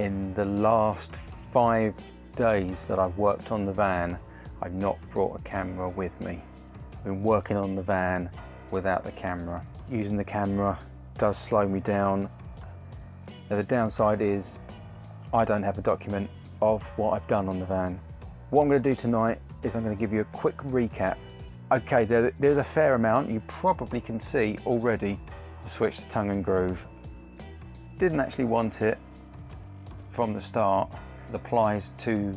In the last 5 days that I've worked on the van, I've not brought a camera with me. I've been working on the van without the camera. Using the camera does slow me down. Now, the downside is I don't have a document of what I've done on the van. What I'm going to do tonight is I'm going to give you a quick recap. Okay, there's a fair amount. You probably can see already the switch to tongue and groove. Didn't actually want it from the start. The plies too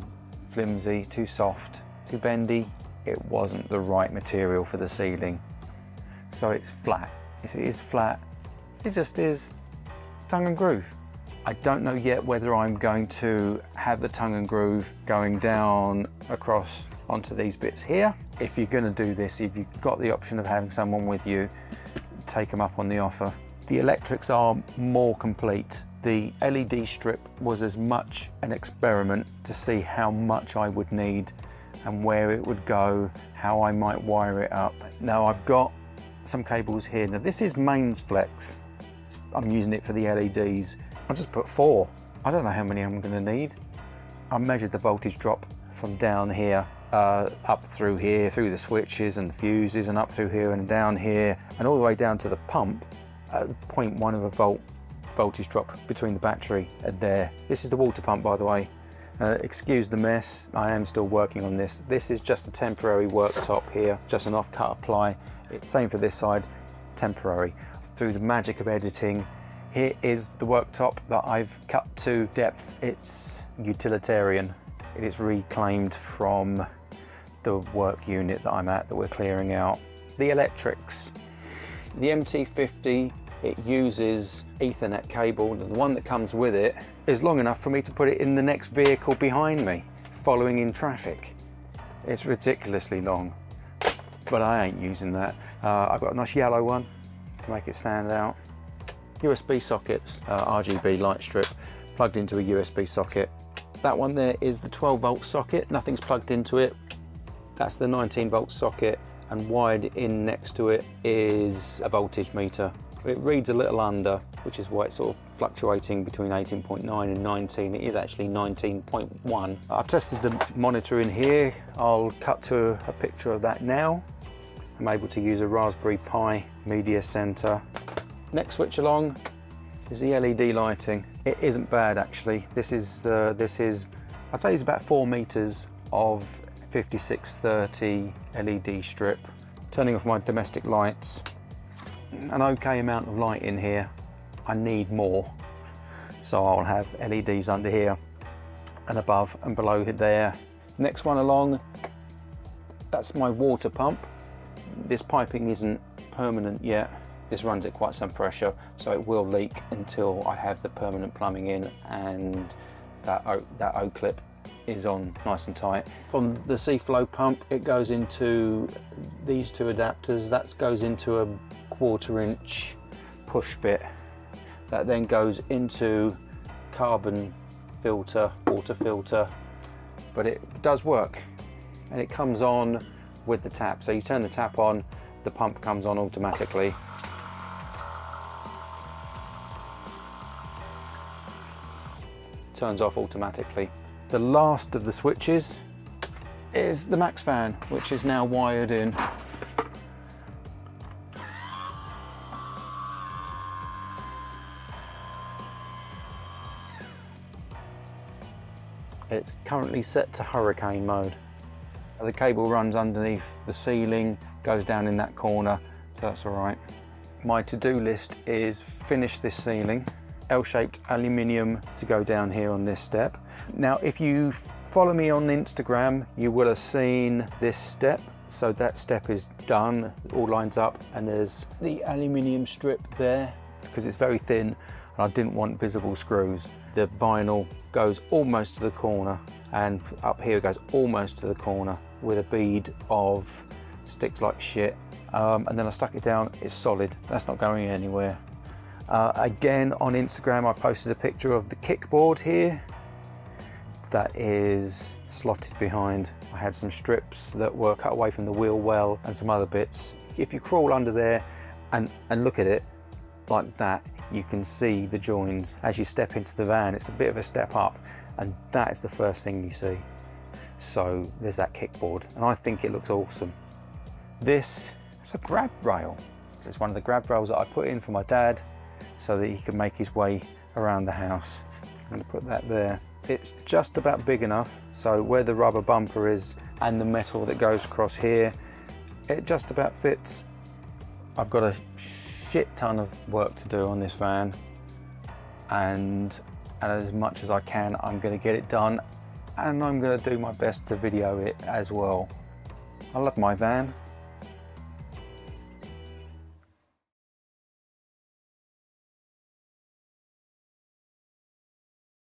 flimsy, too soft, too bendy. It wasn't the right material for the sealing. So it's flat. It is flat. It just is tongue and groove. I don't know yet whether I'm going to have the tongue and groove going down across onto these bits here. If you're going to do this, if you've got the option of having someone with you, take them up on the offer. The electrics are more complete. The LED strip was as much an experiment to see how much I would need and where it would go, how I might wire it up. Now I've got some cables here. Now this is mains flex. I'm using it for the LEDs. I'll just put 4. I don't know how many I'm going to need. I measured the voltage drop from down here up through here, through the switches and the fuses, and up through here and down here, and all the way down to the pump at 0.1 of a volt voltage drop between the battery and there. This is the water pump, by the way. Excuse the mess, I am still working on this. This is just a temporary worktop here, just an off-cut apply. It's same for this side, temporary. Through the magic of editing, here is the worktop that I've cut to depth. It's utilitarian. It is reclaimed from the work unit that I'm at, that we're clearing out. The electrics. The MT50, it uses Ethernet cable. The one that comes with it is long enough for me to put it in the next vehicle behind me, following in traffic. It's ridiculously long, but I ain't using that. I've got a nice yellow one to make it stand out. USB sockets, RGB light strip, plugged into a USB socket. That one there is the 12-volt socket, nothing's plugged into it. That's the 19-volt socket, and wired in next to it is a voltage meter. It reads a little under, which is why it's sort of fluctuating between 18.9 and 19. It is actually 19.1. I've tested the monitor in here. I'll cut to a picture of that now. I'm able to use a Raspberry Pi media center. Next switch along is the LED lighting. It isn't bad actually. This is I'd say it's about 4 meters of 5630 LED strip. Turning off my domestic lights. An okay amount of light in here. I need more, so I'll have LEDs under here and above and below there. Next one along, that's my water pump. This piping isn't permanent yet. This runs at quite some pressure, so it will leak until I have the permanent plumbing in and that O-clip is on nice and tight. From the C-flow pump, it goes into these 2 adapters. That goes into a 1/4 inch push bit. That then goes into carbon filter, water filter, but it does work and it comes on with the tap. So you turn the tap on, the pump comes on automatically. Turns off automatically. The last of the switches is the max fan, which is now wired in. It's currently set to hurricane mode. The cable runs underneath the ceiling, goes down in that corner, so that's all right. My to-do list is finish this ceiling, L-shaped aluminium to go down here on this step. Now, if you follow me on Instagram, you will have seen this step. So that step is done, it all lines up, and there's the aluminium strip there, because it's very thin and I didn't want visible screws. The vinyl goes almost to the corner, and up here it goes almost to the corner with a bead of sticks like shit. And then I stuck it down, it's solid, that's not going anywhere. Again, on Instagram, I posted a picture of the kickboard here. That is slotted behind. I had some strips that were cut away from the wheel well and some other bits. If you crawl under there and look at it like that, you can see the joins. As you step into the van, it's a bit of a step up, and that is the first thing you see. So there's that kickboard, and I think it looks awesome. This is a grab rail. It's one of the grab rails that I put in for my dad so that he could make his way around the house. I'm going to put that there. It's just about big enough, so where the rubber bumper is and the metal that goes across here, it just about fits. I've got a shit ton of work to do on this van, and as much as I can, I'm going to get it done, and I'm going to do my best to video it as well. I love my van.